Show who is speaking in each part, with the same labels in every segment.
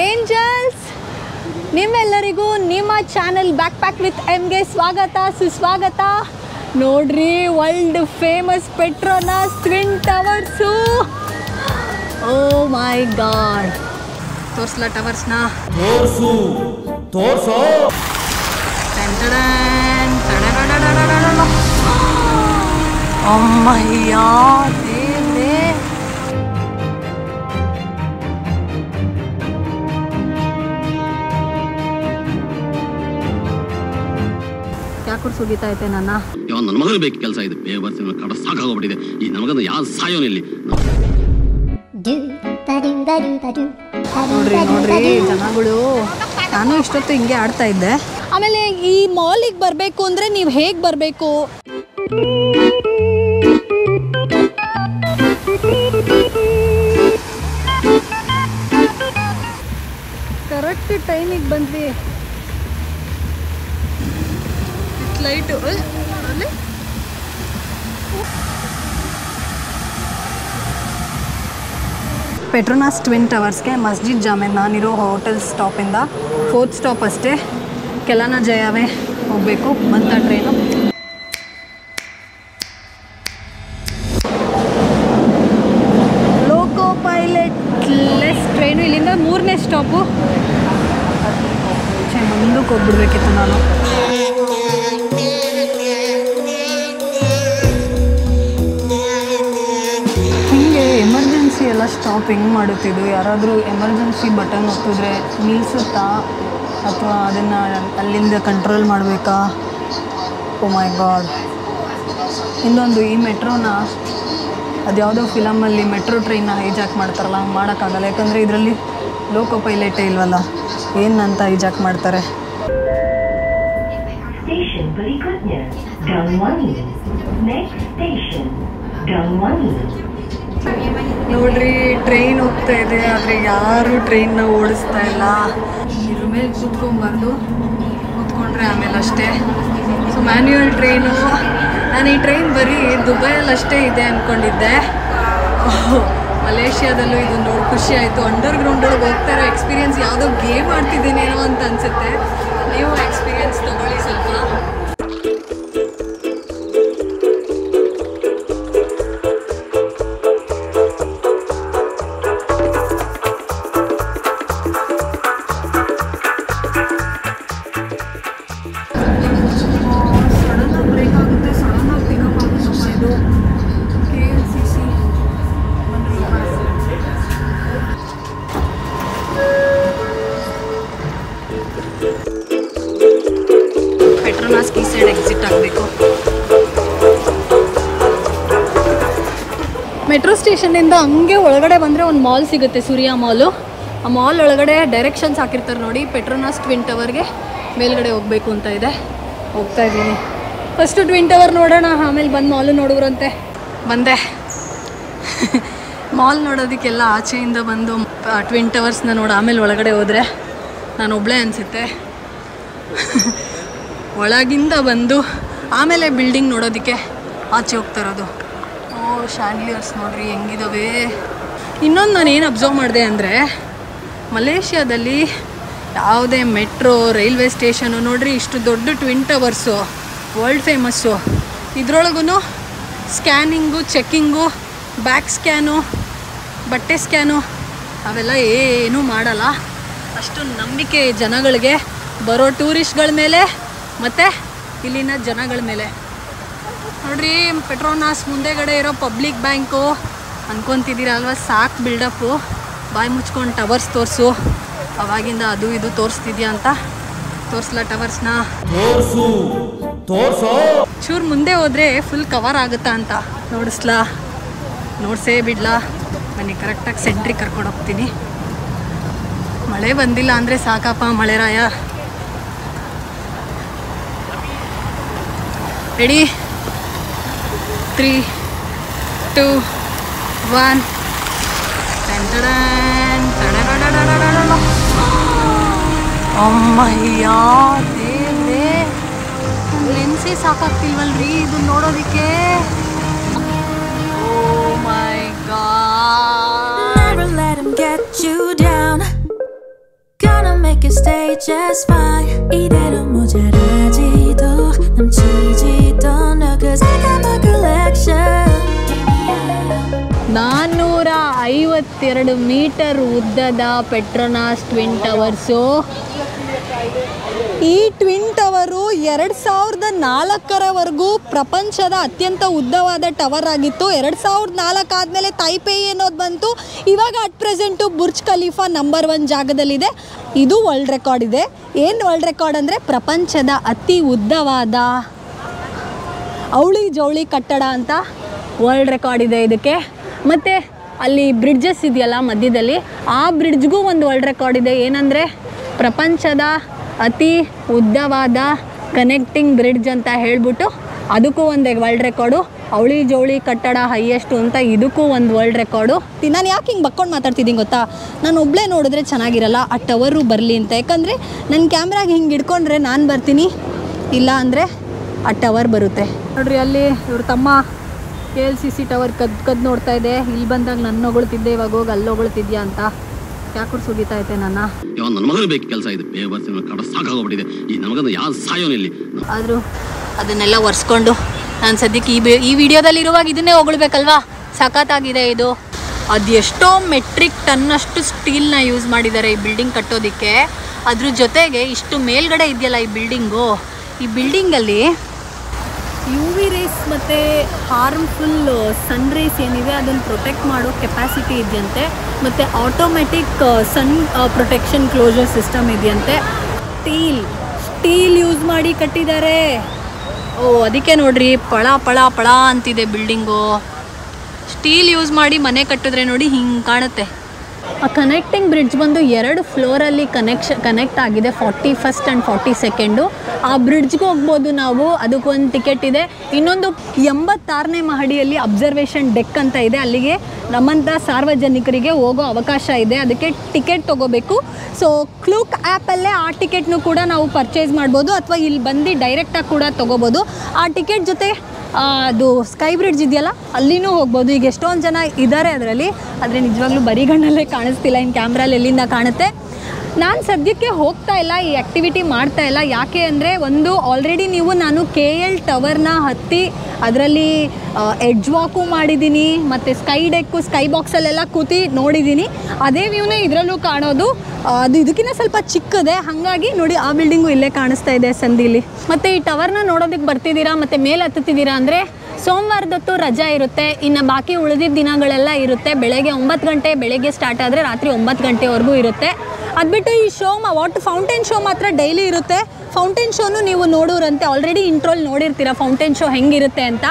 Speaker 1: Angels, ನಿಮ್ಮೆಲ್ಲರಿಗೂ ನಿಮ್ಮ channel back pack with ಎಮ್ಗೆ ಸ್ವಾಗತ ಸುಸ್ವಾಗತ. ನೋಡ್ರಿ, ವರ್ಲ್ಡ್ ಫೇಮಸ್ ಪೆಟ್ರೋನಾಸ್ ಟ್ವಿನ್ ಟವರ್ಸು. ಓ ಮೈ ಗಾಡ್, ತೋರ್ಸ್ಲಾ ಟವರ್ಸ್ನ? ತೋರ್ಸು. ಅಮ್ಮಯ್ಯ ದೇವ್ರೇ, ಯಾಕೆ ಸುಗಿತಾ ಐತೆ ನನ್ನ
Speaker 2: ಮಗಳು ಬೇಕು ಕೆಲಸ ಇದೆ. ಕಡ ಸಾಕಾಗೋಗ್ಬಿಟ್ಟಿದೆ. ಈ ನಮಗಂದು ಯಾವ ಸಾಯೋನಿಲ್ಲಿ.
Speaker 1: ನೋಡ್ರಿ ನೋಡ್ರಿ ಜನಗಳು, ನಾನು ಇಷ್ಟೊತ್ತು ಹಿಂಗೆ ಆಡ್ತಾ ಇದ್ದೆ. ಆಮೇಲೆ ಈ ಮಾಲಿಗೆ ಬರಬೇಕು ಅಂದರೆ ನೀವು ಹೇಗೆ ಬರಬೇಕು? ಕರೆಕ್ಟ್ ಟೈಮಿಗೆ ಬಂದ್ವಿ. ಲೈಟು ಅಲ್ಲಿ ಪೆಟ್ರೋನಾಸ್ ಟ್ವಿನ್ ಟವರ್ಸ್ಗೆ ಮಸ್ಜಿದ್ ಜಾಮೇನ್ ನಾನಿರೋ ಹೋಟೆಲ್ ಸ್ಟಾಪಿಂದ 4th ಸ್ಟಾಪ್ ಅಷ್ಟೇ. ಕೆಲಾನ ಜಯವೇ ಹೋಗಬೇಕು. ಬಂತ ಟ್ರೈನು. ಲೋಕೋ ಪೈಲಟ್ ಲೆಸ್ ಟ್ರೈನು. ಇಲ್ಲಿಂದ 3ನೇ ಸ್ಟಾಪು. ಮುಂದಕ್ಕೆ ಹೋಗ್ಬಿಡ್ಬೇಕಿತ್ತು ನಾನು. ಎಮರ್ಜೆನ್ಸಿ ಎಲ್ಲ ಸ್ಟಾಪ್ ಹೆಂಗೆ ಮಾಡುತ್ತಿದ್ದು? ಯಾರಾದರೂ ಎಮರ್ಜೆನ್ಸಿ ಬಟನ್ ಒತ್ತಿದ್ರೆ ನಿಲ್ಲಿಸುತ್ತಾ ಅಥವಾ ಅದನ್ನು ಅಲ್ಲಿಂದ ಕಂಟ್ರೋಲ್ ಮಾಡಬೇಕಾ? ಓ ಮೈ ಗಾಡ್. ಇನ್ನೊಂದು, ಈ ಮೆಟ್ರೋನ ಅದ್ಯಾವುದೋ ಫಿಲಮಲ್ಲಿ ಮೆಟ್ರೋ ಟ್ರೈನ್ನ ಹೈಜಾಕ್ ಮಾಡ್ತಾರಲ್ಲ, ಹಂಗೆ ಮಾಡೋಕ್ಕಾಗಲ್ಲ. ಯಾಕಂದರೆ ಇದರಲ್ಲಿ ಲೋಕೋ ಪೈಲಟೇ ಇಲ್ವಲ್ಲ, ಏನಂತ ಹೈಜಾಕ್ ಮಾಡ್ತಾರೆ. ನೋಡ್ರಿ, ಟ್ರೈನ್ ಹೋಗ್ತಾ ಇದೆ, ಆದರೆ ಯಾರು ಟ್ರೈನ್ನ ಓಡಿಸ್ತಾ ಇಲ್ಲ. ಇದ್ರ ಮೇಲೆ ಕೂತ್ಕೊಂಡ್ಬಂದು ಕೂತ್ಕೊಂಡ್ರೆ ಆಮೇಲೆ ಅಷ್ಟೇ. So manual train. ನಾನು ಈ ಟ್ರೈನ್ ಬರೀ ದುಬೈಯಲ್ಲಿ ಅಷ್ಟೇ ಇದೆ ಅಂದ್ಕೊಂಡಿದ್ದೆ. ಮಲೇಷ್ಯಾದಲ್ಲೂ ಇದು ನೋಡಿ ಖುಷಿ ಆಯಿತು. ಅಂಡರ್ಗ್ರೌಂಡ್ ಒಳಗೆ ಹೋಗ್ತಾ ಇರೋ ಎಕ್ಸ್ಪೀರಿಯನ್ಸ್ ಯಾವುದೋ ಗೇಮ್ ಆಡ್ತಿದ್ದೀನೇನೋ ಅಂತ ಅನಿಸುತ್ತೆ. ನೀವು ಎಕ್ಸ್ಪೀರಿಯನ್ಸ್ ತೊಗೊಳ್ಳಿ ಸ್ವಲ್ಪ. ಪೆಟ್ರೋನಾಸ್ ಈ ಸೈಡ್ ಎಕ್ಸಿಟ್ ಆಗಬೇಕು. ಮೆಟ್ರೋ ಸ್ಟೇಷನಿಂದ ಹಂಗೆ ಒಳಗಡೆ ಬಂದರೆ ಒಂದು ಮಾಲ್ ಸಿಗುತ್ತೆ, ಸೂರ್ಯ ಮಾಲು. ಆ ಮಾಲ್ ಒಳಗಡೆ ಡೈರೆಕ್ಷನ್ಸ್ ಹಾಕಿರ್ತಾರೆ ನೋಡಿ. ಪೆಟ್ರೋನಾಸ್ ಟ್ವಿನ್ ಟವರ್ಗೆ ಮೇಲ್ಗಡೆ ಹೋಗಬೇಕು ಅಂತ ಇದೆ. ಹೋಗ್ತಾ ಇದ್ದೀನಿ. ಫಸ್ಟು ಟ್ವಿನ್ ಟವರ್ ನೋಡೋಣ, ಆಮೇಲೆ ಬಂದು ಮಾಲು ನೋಡೋರಂತೆ. ಬಂದೆ. ಮಾಲ್ ನೋಡೋದಕ್ಕೆಲ್ಲ ಆಚೆಯಿಂದ ಬಂದು ಟ್ವಿನ್ ಟವರ್ಸ್ನ ನೋಡಿ ಆಮೇಲೆ ಒಳಗಡೆ ಹೋದರೆ ನಾನು ಒಬ್ಬಳೇ ಅನಿಸುತ್ತೆ. ಒಳಗಿಂದ ಬಂದು ಆಮೇಲೆ ಬಿಲ್ಡಿಂಗ್ ನೋಡೋದಕ್ಕೆ ಆಚೆ ಹೋಗ್ತಾ ಇರೋದು. ಓ, ಶಾಂಡ್ಲಿಯರ್ಸ್ ನೋಡ್ರಿ ಹೆಂಗಿದಾವೆ. ಇನ್ನೊಂದು ನಾನು ಏನು ಅಬ್ಸರ್ವ್ ಮಾಡಿದೆ ಅಂದರೆ, ಮಲೇಷ್ಯಾದಲ್ಲಿ ಯಾವುದೇ ಮೆಟ್ರೋ ರೈಲ್ವೆ ಸ್ಟೇಷನು ನೋಡ್ರಿ, ಇಷ್ಟು ದೊಡ್ಡ ಟ್ವಿನ್ ಟವರ್ಸು ವರ್ಲ್ಡ್ ಫೇಮಸ್ಸು. ಇದ್ರೊಳಗೂ ಸ್ಕ್ಯಾನಿಂಗು, ಚೆಕ್ಕಿಂಗು, ಬ್ಯಾಕ್ ಸ್ಕ್ಯಾನು, ಬಟ್ಟೆ ಸ್ಕ್ಯಾನು ಅವೆಲ್ಲ ಏನೂ ಮಾಡಲ್ಲ. ಅಷ್ಟು ನಂಬಿಕೆ ಜನಗಳಿಗೆ, ಬರೋ ಟೂರಿಸ್ಟ್ಗಳ ಮೇಲೆ ಮತ್ತು ಇಲ್ಲಿನ ಜನಗಳ ಮೇಲೆ. ನೋಡ್ರಿ, ಪೆಟ್ರೋನಾಸ್ ಮುಂದೆಗಡೆ ಇರೋ ಪಬ್ಲಿಕ್ ಬ್ಯಾಂಕು ಅನ್ಕೊತಿದ್ದೀರ ಅಲ್ವಾ? ಸಾಕು ಬಿಲ್ಡಪ್ಪು. ಬಾಯಿ ಮುಚ್ಕೊಂಡು ಟವರ್ಸ್ ತೋರಿಸು. ಅವಾಗಿಂದ ಅದು ಇದು ತೋರಿಸ್ತಿದ್ಯಾ ಅಂತ. ತೋರಿಸ್ಲಾ ಟವರ್ಸ್ನ? ಚೂರು ಮುಂದೆ ಹೋದರೆ ಫುಲ್ ಕವರ್ ಆಗುತ್ತಾ ಅಂತ ನೋಡಿಸ್ಲಾ? ನೋಡ್ಸೇ ಬಿಡ್ಲಾ? ಬನ್ನಿ, ಕರೆಕ್ಟಾಗಿ ಸೆಂಟ್ರಿಗೆ ಕರ್ಕೊಂಡು ಹೋಗ್ತೀನಿ. ಮಳೆ ಬಂದಿಲ್ಲ ಅಂದರೆ ಸಾಕಪ್ಪ ಮಳೆರಾಯ. ರೆಡಿ? 3, 2, 1. ಅಮ್ಮಯ್ಯ ದೇವ್ರೇ, ಲೆನ್ಸೇ ಸಾಕಾಗ್ತಿಲ್ವಲ್ರಿ ಇದು ನೋಡೋದಕ್ಕೆ. ಓ ಮೈ god.
Speaker 3: can stay just fine. 이대로 모자라지도 넘치지도 no, cause I got my collection.
Speaker 1: 452 metre ಉದ್ದದ ಪೆಟ್ರೋನಾಸ್ ಟ್ವಿನ್ ಟವರ್ಸು. ಈ ಟ್ವಿನ್ ಟವರು 2004ರವರೆಗೂ ಪ್ರಪಂಚದ ಅತ್ಯಂತ ಉದ್ದವಾದ ಟವರ್ ಆಗಿತ್ತು. 2004 ಆದಮೇಲೆ ತೈಪೇಯಿ ಅನ್ನೋದು ಬಂತು. ಇವಾಗ at present Burj Khalifa number 1 ಜಾಗದಲ್ಲಿದೆ. ಇದು ವರ್ಲ್ಡ್ ರೆಕಾರ್ಡ್ ಇದೆ. ಏನು ವರ್ಲ್ಡ್ ರೆಕಾರ್ಡ್ ಅಂದರೆ ಪ್ರಪಂಚದ ಅತಿ ಉದ್ದವಾದ ಅವಳಿ ಜವಳಿ ಕಟ್ಟಡ ಅಂತ ವರ್ಲ್ಡ್ ರೆಕಾರ್ಡ್ ಇದೆ ಇದಕ್ಕೆ. ಮತ್ತು ಅಲ್ಲಿ ಬ್ರಿಡ್ಜಸ್ ಇದೆಯಲ್ಲ ಮಧ್ಯದಲ್ಲಿ, ಆ ಬ್ರಿಡ್ಜ್ಗೂ ಒಂದು ವರ್ಲ್ಡ್ ರೆಕಾರ್ಡ್ ಇದೆ. ಏನಂದರೆ ಪ್ರಪಂಚದ ಅತಿ ಉದ್ದವಾದ ಕನೆಕ್ಟಿಂಗ್ ಬ್ರಿಡ್ಜ್ ಅಂತ ಹೇಳ್ಬಿಟ್ಟು ಅದಕ್ಕೂ ಒಂದು ವರ್ಲ್ಡ್ ರೆಕಾರ್ಡು. ಅವಳಿ ಜವಳಿ ಕಟ್ಟಡ ಹೈಯೆಸ್ಟು ಅಂತ ಇದಕ್ಕೂ ಒಂದು ವರ್ಲ್ಡ್ ರೆಕಾರ್ಡು. ನಾನು ಯಾಕೆ ಹಿಂಗೆ ಬಕ್ಕೊಂಡು ಮಾತಾಡ್ತಿದ್ದೀನಿ ಗೊತ್ತಾ? ನಾನು ಒಬ್ಬಳೇ ನೋಡಿದ್ರೆ ಚೆನ್ನಾಗಿರಲ್ಲ, ಆ ಟವರು ಬರಲಿ ಅಂತ. ಯಾಕಂದರೆ ನನ್ನ ಕ್ಯಾಮ್ರಾಗೆ ಹಿಂಗೆ ಹಿಡ್ಕೊಂಡ್ರೆ ನಾನು ಬರ್ತೀನಿ, ಇಲ್ಲ ಅಂದರೆ ಆ ಟವರ್ ಬರುತ್ತೆ. ನೋಡ್ರಿ ಅಲ್ಲಿ ಇವ್ರ ತಮ್ಮ KLCC ಟವರ್ ಕದ್ದು ನೋಡ್ತಾ ಇದೆ. ಇಲ್ಲಿ ಬಂದಾಗ ನನ್ನ ಹೊಗಳ್ತಿದ್ದೆ, ಇವಾಗ ಹೋಗಿ ಅಲ್ಲಿ ಹೊಗಳ್ತಿದ್ಯಾ ಅಂತ ಯಾಕೂರು ಸುಗಿತಾ ಐತೆ ನನ್ನ.
Speaker 2: ಇವಾಗ ನನ್ನ ಮಗನ ಬೇಕು ಕೆಲಸ ಇದೆ, ಬೇವರ್ಸಿನ ಕಡ ಸಾಕಾಗೋಗ್ಬಿಟ್ಟಿದೆ. ಈ ನಮಗಂದು ಯಾವ ಸಾಯೋನಿಲ್ಲಿ. ಆದರೂ
Speaker 1: ಅದನ್ನೆಲ್ಲ ಒರೆಸ್ಕೊಂಡು ನಾನು ಸದ್ಯಕ್ಕೆ ಈ ವಿಡಿಯೋದಲ್ಲಿ ಇರುವಾಗ ಇದನ್ನೇ ಹೊಗಳ್ಬೇಕಲ್ವಾ. ಸಖತ್ತಾಗಿದೆ ಇದು. ಅದು ಎಷ್ಟೋ ಮೆಟ್ರಿಕ್ ಟನ್ನಷ್ಟು ಸ್ಟೀಲ್ನ ಯೂಸ್ ಮಾಡಿದ್ದಾರೆ ಈ ಬಿಲ್ಡಿಂಗ್ ಕಟ್ಟೋದಕ್ಕೆ. ಅದ್ರ ಜೊತೆಗೆ ಇಷ್ಟು ಮೇಲ್ಗಡೆ ಇದೆಯಲ್ಲ ಈ ಬಿಲ್ಡಿಂಗು, ಈ ಬಿಲ್ಡಿಂಗಲ್ಲಿ UV ರೇಸ್ ಮತ್ತು ಹಾರ್ಮ್ಫುಲ್ ಸನ್ ರೇಸ್ ಏನಿದೆ ಅದನ್ನು ಪ್ರೊಟೆಕ್ಟ್ ಮಾಡೋ ಕೆಪಾಸಿಟಿ ಇದೆಯಂತೆ. ಮತ್ತು ಆಟೋಮೆಟಿಕ್ ಸನ್ ಪ್ರೊಟೆಕ್ಷನ್ ಕ್ಲೋಸರ್ ಸಿಸ್ಟಮ್ ಇದೆಯಂತೆ. ಸ್ಟೀಲ್ ಯೂಸ್ ಮಾಡಿ ಕಟ್ಟಿದ್ದಾರೆ. ಅದಕ್ಕೆ ನೋಡ್ರಿ ಪಳ ಪಳ ಪಳ ಅಂತಿದೆ ಬಿಲ್ಡಿಂಗು. ಸ್ಟೀಲ್ ಯೂಸ್ ಮಾಡಿ ಮನೆ ಕಟ್ಟಿದ್ರೆ ನೋಡಿ ಹಿಂಗೆ ಕಾಣುತ್ತೆ. ಆ ಕನೆಕ್ಟಿಂಗ್ ಬ್ರಿಡ್ಜ್ ಬಂದು 2 ಫ್ಲೋರಲ್ಲಿ ಕನೆಕ್ಟ್ ಆಗಿದೆ, 41st ಆ್ಯಂಡ್ 42nd. ಆ ಬ್ರಿಡ್ಜ್ಗೆ ಹೋಗ್ಬೋದು ನಾವು, ಅದಕ್ಕೊಂದು ಟಿಕೆಟ್ ಇದೆ. ಇನ್ನೊಂದು 86ನೇ ಮಹಡಿಯಲ್ಲಿ ಅಬ್ಸರ್ವೇಷನ್ ಡೆಕ್ ಅಂತ ಇದೆ, ಅಲ್ಲಿಗೆ ನಮ್ಮಂಥ ಸಾರ್ವಜನಿಕರಿಗೆ ಹೋಗೋ ಅವಕಾಶ ಇದೆ. ಅದಕ್ಕೆ ಟಿಕೆಟ್ ತೊಗೋಬೇಕು. ಸೊ ಕ್ಲೂಕ್ ಆ್ಯಪಲ್ಲೇ ಆ ಟಿಕೆಟ್ನು ಕೂಡ ನಾವು ಪರ್ಚೇಸ್ ಮಾಡ್ಬೋದು, ಅಥವಾ ಇಲ್ಲಿ ಬಂದು ಡೈರೆಕ್ಟಾಗಿ ಕೂಡ ತೊಗೋಬೋದು. ಆ ಟಿಕೆಟ್ ಜೊತೆ ಅದು ಸ್ಕೈ ಬ್ರಿಡ್ಜ್ ಇದೆಯಲ್ಲ ಅಲ್ಲಿನೂ ಹೋಗ್ಬೋದು. ಈಗ ಎಷ್ಟೊಂದು ಜನ ಇದ್ದಾರೆ ಅದರಲ್ಲಿ, ಆದರೆ ನಿಜವಾಗ್ಲೂ ಬರಿಗಣ್ಣಲ್ಲೇ ಕಾಣಿಸ್ತಿಲ್ಲ, ಇನ್ನು ಕ್ಯಾಮ್ರಲ್ಲಿ ಎಲ್ಲಿಂದ ಕಾಣುತ್ತೆ. ನಾನು ಸದ್ಯಕ್ಕೆ ಹೋಗ್ತಾ ಇಲ್ಲ, ಈ ಆ್ಯಕ್ಟಿವಿಟಿ ಮಾಡ್ತಾ ಇಲ್ಲ. ಯಾಕೆ ಅಂದರೆ ಒಂದು ಆಲ್ರೆಡಿ ನಾನು KL ಟವರ್ನ ಹತ್ತಿ ಅದರಲ್ಲಿ ಎಡ್ಜ್ ವಾಕು ಮಾಡಿದ್ದೀನಿ, ಮತ್ತು ಸ್ಕೈ ಬಾಕ್ಸಲ್ಲೆಲ್ಲ ಕೂತಿ ನೋಡಿದ್ದೀನಿ. ಅದೇ ವ್ಯೂನೇ ಇದರಲ್ಲೂ ಕಾಣೋದು. ಅದು ಇದಕ್ಕಿಂತ ಸ್ವಲ್ಪ ಚಿಕ್ಕದೆ, ಹಾಗಾಗಿ ನೋಡಿ ಆ ಬಿಲ್ಡಿಂಗು ಇಲ್ಲೇ ಕಾಣಿಸ್ತಾ ಇದೆ ಸಂದಿಲಿ. ಮತ್ತು ಈ ಟವರ್ನ ನೋಡೋದಕ್ಕೆ ಬರ್ತಿದ್ದೀರಾ ಮತ್ತು ಮೇಲೆ ಹತ್ತುತ್ತಿದ್ದೀರಾ ಅಂದರೆ ಸೋಮವಾರದೊತ್ತು ರಜಾ ಇರುತ್ತೆ. ಇನ್ನು ಬಾಕಿ ಉಳಿದಿದ್ದ ದಿನಗಳೆಲ್ಲ ಇರುತ್ತೆ. ಬೆಳಗ್ಗೆ 9 ಗಂಟೆ ಬೆಳಗ್ಗೆ ಸ್ಟಾರ್ಟ್ ಆದರೆ ರಾತ್ರಿ 9 ಗಂಟೆವರೆಗೂ ಇರುತ್ತೆ. ಅದು ಬಿಟ್ಟು ಈ ಶೋ ಫೌಂಟೇನ್ ಶೋ ಮಾತ್ರ ಡೈಲಿ ಇರುತ್ತೆ. ಫೌಂಟೇನ್ ಶೋನು ನೀವು ನೋಡೋರಂತೆ, ಆಲ್ರೆಡಿ ಇಂಟ್ರೋಲ್ ನೋಡಿರ್ತೀರ ಫೌಂಟೇನ್ ಶೋ ಹೆಂಗಿರುತ್ತೆ ಅಂತ.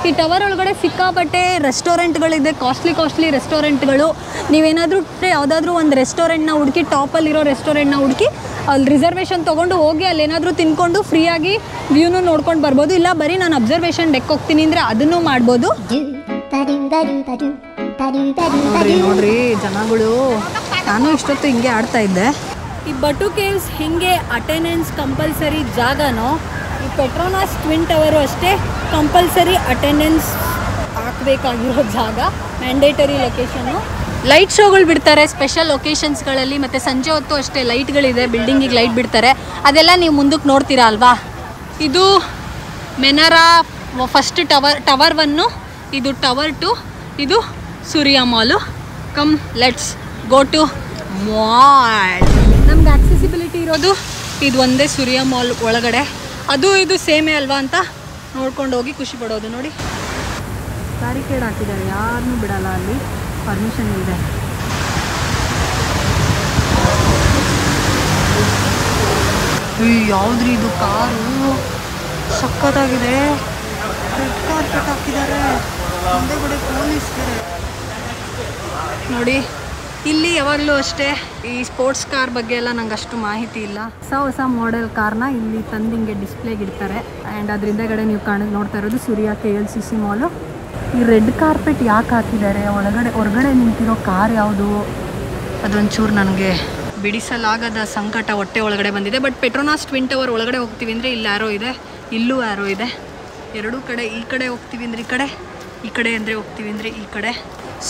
Speaker 1: ಈ ಟವರ್ ಒಳಗಡೆ ಸಿಕ್ಕಾಪಟ್ಟೆ ರೆಸ್ಟೋರೆಂಟ್ಗಳಿದೆ, ಕಾಸ್ಟ್ಲಿ ರೆಸ್ಟೋರೆಂಟ್ಗಳು. ನೀವೇನಾದರೂ ಯಾವುದಾದ್ರೂ ಒಂದು ರೆಸ್ಟೋರೆಂಟ್ನ ಹುಡುಕಿ, ಟಾಪಲ್ಲಿರೋ ರೆಸ್ಟೋರೆಂಟ್ನ ಹುಡುಕಿ ಅಲ್ಲಿ ರಿಸರ್ವೇಷನ್ ತೊಗೊಂಡು ಹೋಗಿ ಅಲ್ಲೇನಾದರೂ ತಿನ್ಕೊಂಡು ಫ್ರೀಯಾಗಿ ವ್ಯೂನು ನೋಡ್ಕೊಂಡು ಬರ್ಬೋದು. ಇಲ್ಲ ಬರೀ ನಾನು ಅಬ್ಸರ್ವೇಷನ್ ಡೆಕ್ ಹೋಗ್ತೀನಿ ಅಂದರೆ ಅದನ್ನು ಮಾಡ್ಬೋದು. ನೋಡ್ರಿ ಜನಗಳು, ನಾನು ಇಷ್ಟೊತ್ತು ಹಿಂಗೆ ಆಡ್ತಾ ಇದ್ದೆ. ಈ ಬಟು ಕೇವ್ಸ್ ಹಿಂಗೆ ಅಟೆಂಡೆನ್ಸ್ ಕಂಪಲ್ಸರಿ ಜಾಗನೋ, ಈ ಪೆಟ್ರೋನಾಸ್ ಟ್ವಿನ್ ಟವರು ಅಷ್ಟೇ ಕಂಪಲ್ಸರಿ ಅಟೆಂಡೆನ್ಸ್ ಹಾಕಬೇಕಾಗಿರೋ ಜಾಗ, ಮ್ಯಾಂಡೇಟರಿ ಲೊಕೇಶನ್ನು. ಲೈಟ್ ಶೋಗಳು ಬಿಡ್ತಾರೆ ಸ್ಪೆಷಲ್ ಲೊಕೇಶನ್ಸ್ಗಳಲ್ಲಿ, ಮತ್ತು ಸಂಜೆ ಹೊತ್ತು ಅಷ್ಟೇ ಲೈಟ್ಗಳಿದೆ, ಬಿಲ್ಡಿಂಗಿಗೆ ಲೈಟ್ ಬಿಡ್ತಾರೆ. ಅದೆಲ್ಲ ನೀವು ಮುಂದಕ್ಕೆ ನೋಡ್ತೀರಾ ಅಲ್ವಾ. ಇದು ಮೆನರಾ ಫಸ್ಟ್ ಟವರ್ 1, ಇದು ಟವರ್ 2, ಇದು Surya mall. Come let's go to mall. ನಮ್ಗೆ ಆಕ್ಸೆಸಿಬಿಲಿಟಿ ಇರೋದು ಇದು ಒಂದೇ ಸೂರ್ಯ ಮಾಲ್ ಒಳಗಡೆ. ಅದು ಇದು ಸೇಮೇ ಅಲ್ವಾ ಅಂತ ನೋಡ್ಕೊಂಡು ಹೋಗಿ ಖುಷಿ ಪಡೋದು. ನೋಡಿ ಬ್ಯಾರಿಕೇಡ್ ಹಾಕಿದ್ದಾರೆ, ಯಾರನ್ನೂ ಬಿಡಲ್ಲ, ಅಲ್ಲಿ ಪರ್ಮಿಷನ್ ಇದೆ. ಯಾವುದ್ರಿ ಇದು ಕಾರು, ಸಖತ್ತಾಗಿದೆ. ರೆಡ್ ಕಾರ್ಪೆಟ್ ಹಾಕಿದ್ದಾರೆ, ಮುಂದೆ ಕಡೆ ಪೊಲೀಸ್ಗೆ. ನೋಡಿ ಇಲ್ಲಿ ಯಾವಾಗಲೂ ಅಷ್ಟೇ ಈ ಸ್ಪೋರ್ಟ್ಸ್ ಕಾರ್ ಬಗ್ಗೆ ಎಲ್ಲ ನಂಗೆ ಅಷ್ಟು ಮಾಹಿತಿ ಇಲ್ಲ. ಹೊಸ ಮಾಡೆಲ್ ಕಾರ್ನ ಇಲ್ಲಿ ತಂದು ಹಿಂಗೆ ಡಿಸ್ಪ್ಲೇಗೆ ಇಡ್ತಾರೆ. ಆ್ಯಂಡ್ ಅದರಿಂದ ಕಡೆ ನೀವು ನೋಡ್ತಾ ಇರೋದು ಸೂರ್ಯ KLCC ಮಾಲು. ಈ ರೆಡ್ ಕಾರ್ಪೆಟ್ ಯಾಕೆ ಹಾಕಿದ್ದಾರೆ, ಹೊರಗಡೆ ನಿಂತಿರೋ ಕಾರ್ ಯಾವುದು, ಅದೊಂಚೂರು ನನಗೆ ಬಿಡಿಸಲಾಗದ ಸಂಕಟ ಹೊಟ್ಟೆ ಒಳಗಡೆ ಬಂದಿದೆ. ಬಟ್ ಪೆಟ್ರೋನಾಸ್ ಟ್ವಿನ್ ಟವರ್ ಒಳಗಡೆ ಹೋಗ್ತೀವಿ ಅಂದರೆ ಇಲ್ಲಿ ಆರೋ ಇದೆ, ಇಲ್ಲೂ ಆರೋ ಇದೆ. ಎರಡೂ ಕಡೆ, ಈ ಕಡೆ ಹೋಗ್ತೀವಿ ಅಂದರೆ ಈ ಕಡೆ ಅಂದರೆ ಹೋಗ್ತೀವಿ ಅಂದರೆ ಈ ಕಡೆ.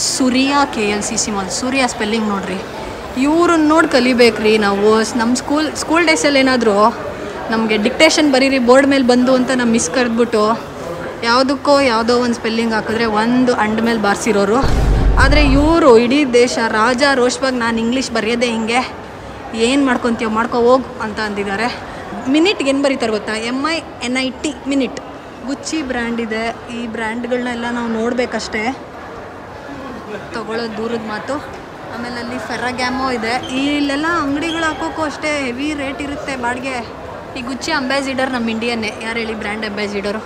Speaker 1: ಸೂರ್ಯ KLCC ಮಾಲ್. ಸೂರ್ಯ ಸ್ಪೆಲ್ಲಿಂಗ್ ನೋಡ್ರಿ, ಇವ್ರನ್ನ ನೋಡಿ ಕಲಿಬೇಕ್ರಿ ನಾವು. ನಮ್ಮ ಸ್ಕೂಲ್ ಡೇಸಲ್ಲಿ ಏನಾದರೂ ನಮಗೆ ಡಿಕ್ಟೇಷನ್ ಬರೀರಿ ಬೋರ್ಡ್ ಮೇಲೆ ಬಂದು ಅಂತ ನಮ್ಮ ಮಿಸ್ ಕರೆದ್ಬಿಟ್ಟು ಯಾವುದಕ್ಕೋ ಯಾವುದೋ ಒಂದು ಸ್ಪೆಲ್ಲಿಂಗ್ ಹಾಕಿದ್ರೆ ಒಂದು ಅಂಡ್ ಮೇಲೆ ಬಾರಿಸಿರೋರು. ಆದರೆ ಇವರು ಇಡೀ ದೇಶ ರಾಜ ರೋಷವಾಗಿ ನಾನು ಇಂಗ್ಲೀಷ್ ಬರೆಯೋದೇ ಹಿಂಗೆ, ಏನು ಮಾಡ್ಕೊತೀಯೋ ಮಾಡ್ಕೊ ಹೋಗು ಅಂತ ಅಂದಿದ್ದಾರೆ. ಮಿನಿಟ್ಗೆ ಏನು ಬರೀತಾರೆ ಗೊತ್ತಾ? MINIT minute. ಗುಚ್ಚಿ ಬ್ರ್ಯಾಂಡ್ ಇದೆ. ಈ ಬ್ರ್ಯಾಂಡ್ಗಳನ್ನೆಲ್ಲ ನಾವು ನೋಡಬೇಕಷ್ಟೇ, ತೊಗೊಳ್ಳೋದು ದೂರದ ಮಾತು. ಆಮೇಲೆ ಅಲ್ಲಿ ಫೆರ್ರಾಗ್ಯಾಮೋ ಇದೆ. ಇಲ್ಲೆಲ್ಲ ಅಂಗಡಿಗಳು ಹಾಕೋಕ್ಕೂ ಅಷ್ಟೇ ಹೆವಿ ರೇಟ್ ಇರುತ್ತೆ ಬಾಡಿಗೆ. ಈ ಗುಚ್ಚಿ ಅಂಬಾಸಿಡರ್ ನಮ್ಮ ಇಂಡಿಯನ್ನೇ. ಯಾರು ಹೇಳಿ brand ambassador?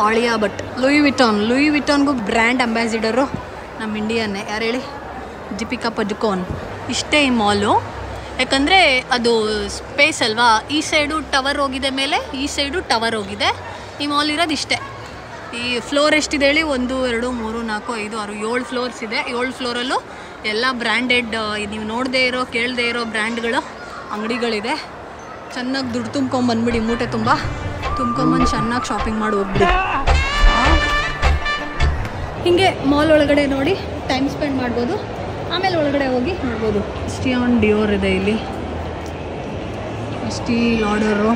Speaker 1: Alia Bhatt. Louis ವಿಟಾನ್ಗೂ ಬ್ರ್ಯಾಂಡ್ ಅಂಬಾಸಿಡರು ನಮ್ಮ ಇಂಡಿಯನ್ನೇ. ಯಾರು ಹೇಳಿ? ದೀಪಿಕಾ ಪಡುಕೋನ್. ಇಷ್ಟೇ ಈ ಮಾಲು. ಯಾಕಂದರೆ ಅದು ಸ್ಪೇಸ್ ಅಲ್ವಾ, ಈ ಸೈಡು ಟವರ್ ಹೋಗಿದೆ ಮೇಲೆ, ಈ ಸೈಡು ಟವರ್ ಹೋಗಿದೆ. ಈ ಮಾಲ್ ಇರೋದು ಇಷ್ಟೇ. ಈ ಫ್ಲೋರ್ ಎಷ್ಟಿದೆ ಹೇಳಿ? 1 2 3 4 5 6 7 ಫ್ಲೋರ್ಸ್ ಇದೆ. 7 ಫ್ಲೋರಲ್ಲೂ ಎಲ್ಲ ಬ್ರ್ಯಾಂಡೆಡ್, ನೀವು ನೋಡದೇ ಇರೋ ಕೇಳದೇ ಇರೋ ಬ್ರ್ಯಾಂಡ್ಗಳು ಅಂಗಡಿಗಳಿದೆ. ಚೆನ್ನಾಗಿ ದುಡ್ಡು ತುಂಬ್ಕೊಂಬಂದ್ಬಿಡಿ, ಮೂಟೆ ತುಂಬ ತುಂಬ್ಕೊಂಬಂದು ಚೆನ್ನಾಗಿ ಶಾಪಿಂಗ್ ಮಾಡಿ ಹೋಗ್ಬಿಡಿ. ಹೀಗೆ ಮಾಲ್ ಒಳಗಡೆ ನೋಡಿ ಟೈಮ್ ಸ್ಪೆಂಡ್ ಮಾಡ್ಬೋದು. ಆಮೇಲೆ ಒಳಗಡೆ ಹೋಗಿ ನೋಡ್ಬೋದು. ಕ್ರಿಸ್ಟಿಯಾನ್ ಡಿಯೋರ್ ಇದೆ ಇಲ್ಲಿ. ಸ್ಟೀಲ್ ಆರ್ಡರು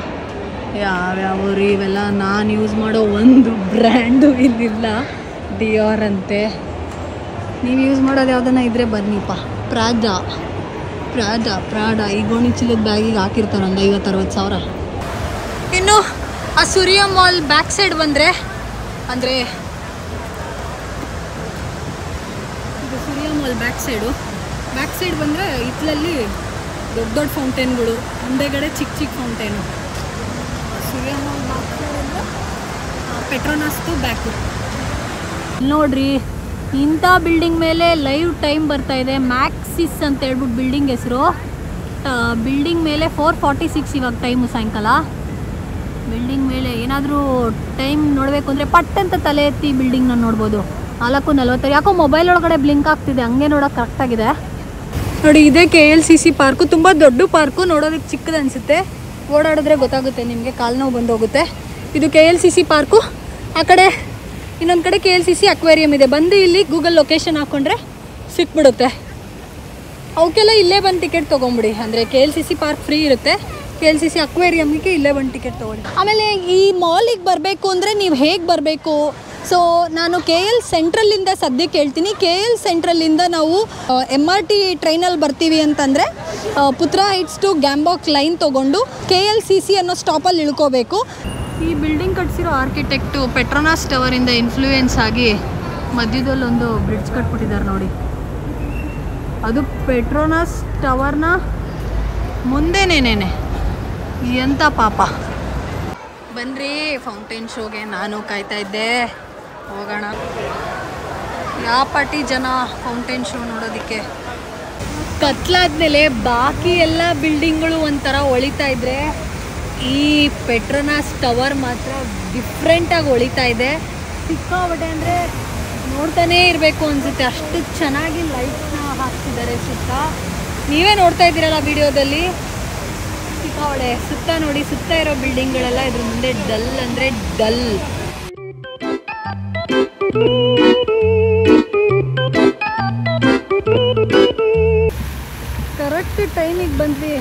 Speaker 1: ಯಾವ್ಯಾವ ರೀ ಇವೆಲ್ಲ. ನಾನು ಯೂಸ್ ಮಾಡೋ ಒಂದು ಬ್ರ್ಯಾಂಡು ಇಲ್ಲಿಲ್ಲ. ಡಿಯೋರ್ ಅಂತೆ. ನೀವು ಯೂಸ್ ಮಾಡೋದು ಯಾವುದನ್ನ ಇದ್ದರೆ ಬನ್ನಿಪ್ಪ. ಪ್ರಾಡ ಈ ಗೋಣಿ ಚೀಲದ ಬ್ಯಾಗಿಗೆ ಹಾಕಿರ್ತಾರೆ ಒಂದು 50-60 ಸಾವಿರ. ಇನ್ನು ಆ ಸೂರ್ಯ ಮಾಲ್ ಬ್ಯಾಕ್ ಸೈಡ್ ಬಂದರೆ, ಅಂದರೆ ಇದು ಸೂರ್ಯ ಮಾಲ್ ಬ್ಯಾಕ್ ಸೈಡ್ ಬಂದರೆ ಇತ್ಲಲ್ಲಿ ದೊಡ್ಡ ಫೌಂಟೇನ್ಗಳು, ಮುಂದೆಗಡೆ ಚಿಕ್ಕ ಫೌಂಟೇನು. ಸೂರ್ಯ ಮಾಲ್ ಬ್ಯಾಕ್ ಸೈಡ್ ಅಂದರೆ ಪೆಟ್ರೋನಾಸ್ದು ಬ್ಯಾಕು. ನೋಡ್ರಿ, ಇಂಥ ಬಿಲ್ಡಿಂಗ್ ಮೇಲೆ ಲೈವ್ ಟೈಮ್ ಬರ್ತಾ ಇದೆ. ಮ್ಯಾಕ್ಸಿಸ್ ಅಂತ ಹೇಳ್ಬಿಟ್ಟು ಬಿಲ್ಡಿಂಗ್ ಹೆಸರು. ಬಿಲ್ಡಿಂಗ್ ಮೇಲೆ 4:46 ಇವಾಗ ಟೈಮು ಸಾಯಂಕಾಲ. ಬಿಲ್ಡಿಂಗ್ ಮೇಲೆ ಏನಾದರೂ ಟೈಮ್ ನೋಡಬೇಕು ಅಂದರೆ ಪಟ್ ಅಂತ ತಲೆ ಎತ್ತಿ ಬಿಲ್ಡಿಂಗ್ನ ನೋಡ್ಬೋದು. 4:40. ಯಾಕೋ ಮೊಬೈಲ್ ಒಳಗಡೆ ಬ್ಲಿಂಕ್ ಆಗ್ತಿದೆ, ಹಂಗೆ ನೋಡೋಕೆ ಕರೆಕ್ಟಾಗಿದೆ ನೋಡಿ. ಇದೇ KLCC ಪಾರ್ಕು. ತುಂಬ ದೊಡ್ಡ ಪಾರ್ಕು, ನೋಡೋದಕ್ಕೆ ಚಿಕ್ಕದು ಅನಿಸುತ್ತೆ. ಓಡಾಡಿದ್ರೆ ಗೊತ್ತಾಗುತ್ತೆ ನಿಮಗೆ, ಕಾಲು ನೋವು ಬಂದೋಗುತ್ತೆ. ಇದು KLCC ಪಾರ್ಕು. ಆ ಕಡೆ ಇನ್ನೊಂದು ಕಡೆ KLCC ಅಕ್ವೇರಿಯಂ ಇದೆ. ಬಂದು ಇಲ್ಲಿ ಗೂಗಲ್ ಲೊಕೇಶನ್ ಹಾಕ್ಕೊಂಡ್ರೆ ಸಿಕ್ಬಿಡುತ್ತೆ. ಅವಕ್ಕೆಲ್ಲ ಇಲ್ಲೇ ಬಂದು ಟಿಕೆಟ್ ತೊಗೊಂಬಿಡಿ. ಅಂದರೆ KLCC ಪಾರ್ಕ್ ಫ್ರೀ ಇರುತ್ತೆ. KLCC ಅಕ್ವೇರಿಯಮ್ಗೆ ಇಲ್ಲೇ ಬಂದು ಟಿಕೆಟ್ ತೊಗೊಳ್ಳಿ. ಆಮೇಲೆ ಈ ಮಾಲಿಗೆ ಬರಬೇಕು ಅಂದರೆ ನೀವು ಹೇಗೆ ಬರಬೇಕು? ಸೊ ನಾನು KL ಸೆಂಟ್ರಲ್ಲಿಂದ ಸದ್ಯಕ್ಕೆ ಹೇಳ್ತೀನಿ. KL ಸೆಂಟ್ರಲ್ಲಿಂದ ನಾವು MRT ಟ್ರೈನಲ್ಲಿ ಬರ್ತೀವಿ ಅಂತಂದರೆ ಪುತ್ರ ಹೈಟ್ಸ್ ಟು ಗ್ಯಾಂಬಾಕ್ ಲೈನ್ ತೊಗೊಂಡು KLCC ಅನ್ನೋ ಸ್ಟಾಪಲ್ಲಿ ಇಳ್ಕೋಬೇಕು. ಈ ಬಿಲ್ಡಿಂಗ್ ಕಟ್ಸಿರೋ ಆರ್ಕಿಟೆಕ್ಟು ಪೆಟ್ರೋನಾಸ್ ಟವರಿಂದ ಇನ್ಫ್ಲೂಯೆನ್ಸ್ ಆಗಿ ಮಧ್ಯದಲ್ಲೊಂದು ಬ್ರಿಡ್ಜ್ ಕಟ್ಬಿಟ್ಟಿದ್ದಾರೆ ನೋಡಿ. ಅದು ಪೆಟ್ರೋನಾಸ್ ಟವರ್ನ ಮುಂದೆನೇನೆ. ಎಂಥ ಪಾಪ. ಬನ್ನಿರಿ ಫೌಂಟೇನ್ ಶೋಗೆ. ನಾನು ಕಾಯ್ತಾ ಇದ್ದೆ, ಹೋಗೋಣ. ಯಾವ ಪಾರ್ಟಿ ಜನ ಫೌಂಟೇನ್ ಶೋ ನೋಡೋದಕ್ಕೆ. ಕತ್ಲಾದ್ಮೇಲೆ ಬಾಕಿ ಎಲ್ಲ ಬಿಲ್ಡಿಂಗ್ಗಳು ಒಂಥರ ಹೊಳಿತಾ ಇದ್ರೆ, ಈ ಪೆಟ್ರೋನಾಸ್ ಟವರ್ ಮಾತ್ರ ಡಿಫ್ರೆಂಟಾಗಿ ಹೊಳಿತಾ ಇದೆ. ಸಿಕ್ಕಾಬಟ್ಟೆ ಅಂದರೆ ನೋಡ್ತಾನೇ ಇರಬೇಕು ಅನಿಸುತ್ತೆ, ಅಷ್ಟು ಚೆನ್ನಾಗಿ ಲೈಟ್ನ ಹಾಕ್ತಿದ್ದಾರೆ ಸುತ್ತ. ನೀವೇ ನೋಡ್ತಾ ಇದ್ದೀರಲ್ಲ ವಿಡಿಯೋದಲ್ಲಿ. ಸಿಕ್ಕಾಬಟ್ಟೆ ಸುತ್ತ ನೋಡಿ, ಸುತ್ತ ಇರೋ ಬಿಲ್ಡಿಂಗ್ಗಳೆಲ್ಲ ಇದ್ರ ಮುಂದೆ ಡಲ್ ಅಂದರೆ ಡಲ್. ಕರೆಕ್ಟ್ ಟೈಮಿಗೆ ಬಂದ್ವಿ.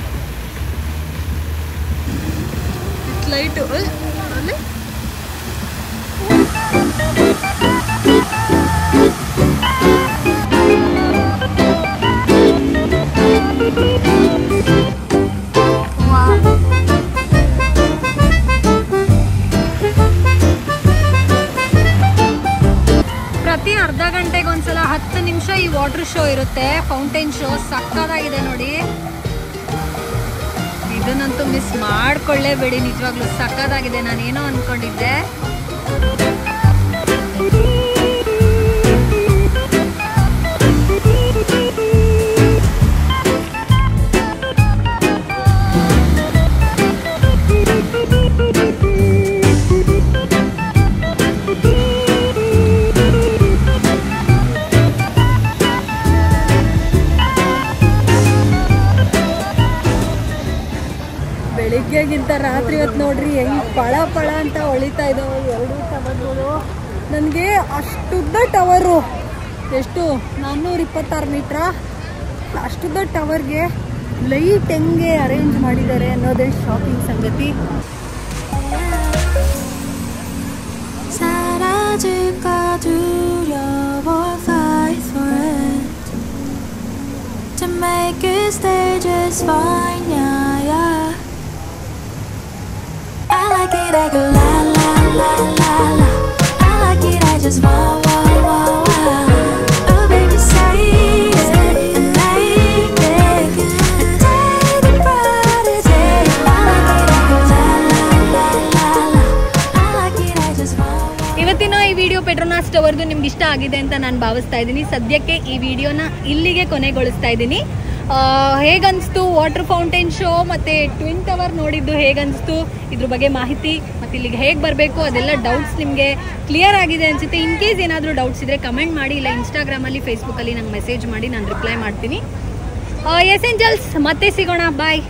Speaker 1: ಲೈಟು ಅಲ್ಲಿ ಪ್ರತಿ ಅರ್ಧ ಗಂಟೆಗೆ ಒಂದ್ಸಲ 10 ನಿಮಿಷ ಈ ವಾಟರ್ ಶೋ ಇರುತ್ತೆ. ಫೌಂಟೇನ್ ಶೋ ಸಕ್ಕತ್ತಾಗಿದೆ ನೋಡಿ. ಇದನ್ನಂತೂ ಮಿಸ್ ಮಾಡ್ಕೊಳ್ಳೇಬೇಡಿ, ನಿಜವಾಗ್ಲೂ ಸಕ್ಕತ್ತಾಗಿದೆ. ನಾನೇನೋ ಅಂದ್ಕೊಂಡಿದ್ದೆ. ಬೆಳಿಗ್ಗೆಗಿಂತ ರಾತ್ರಿ ಹೊತ್ತು ನೋಡ್ರಿ ಹೆಂಗೆ ಪಳ ಪಳ ಅಂತ ಹೊಳಿತಾ ಇದ್ದಾವೆ ಎರಡು ಟವರ್ಗಳು. ನನಗೆ ಅಷ್ಟುದ್ದ ಟವರು ಎಷ್ಟು 426 ಮೀಟ್ರಾ. ಅಷ್ಟುದ್ದ ಟವರ್ಗೆ ಲೈಟ್ ಹೆಂಗೆ ಅರೇಂಜ್ ಮಾಡಿದ್ದಾರೆ ಅನ್ನೋದೇ ಶಾಕಿಂಗ್ ಸಂಗತಿ.
Speaker 3: 사라질까 두려워 fight for it to make it stay just fine, yeah, yeah. I like it, I go la la la la la. I like it, I just wow wow wow wow. Oh baby say it, I like it. The day the brighter day. I like it, I go la la la la la. I like it, I just wow.
Speaker 1: ಇವತ್ತಿನ ಈ video ಪೆಟ್ರೋನಾಸ್ ಟವರ್ದು ನಿಮ್ಗೆ ಇಷ್ಟ ಆಗಿದೆ ಅಂತ ನಾನು ಭಾವಿಸ್ತಾ ಇದ್ದೀನಿ. ಸದ್ಯಕ್ಕೆ ಈ ವಿಡಿಯೋನ ಇಲ್ಲಿಗೆ ಕೊನೆಗೊಳಿಸ್ತಾ ಇದ್ದೀನಿ. ಹೇಗನ್ನಿಸ್ತು ವಾಟರ್ ಫೌಂಟೇನ್ ಶೋ ಮತ್ತು ಟ್ವಿನ್ ಟವರ್ ನೋಡಿದ್ದು ಹೇಗನ್ನಿಸ್ತು, ಇದ್ರ ಬಗ್ಗೆ ಮಾಹಿತಿ ಮತ್ತು ಇಲ್ಲಿಗೆ ಹೇಗೆ ಬರಬೇಕು ಅದೆಲ್ಲ ಡೌಟ್ಸ್ ನಿಮಗೆ ಕ್ಲಿಯರ್ ಆಗಿದೆ ಅನಿಸುತ್ತೆ. ಇನ್ ಕೇಸ್ ಏನಾದರೂ ಡೌಟ್ಸ್ ಇದ್ದರೆ ಕಮೆಂಟ್ ಮಾಡಿ, ಇಲ್ಲ ಇನ್ಸ್ಟಾಗ್ರಾಮಲ್ಲಿ ಫೇಸ್ಬುಕ್ಕಲ್ಲಿ ನಂಗೆ ಮೆಸೇಜ್ ಮಾಡಿ, ನಾನು ರಿಪ್ಲೈ ಮಾಡ್ತೀನಿ. ಎಸ್ ಏಂಜಲ್ಸ್, ಮತ್ತೆ ಸಿಗೋಣ, ಬಾಯ್.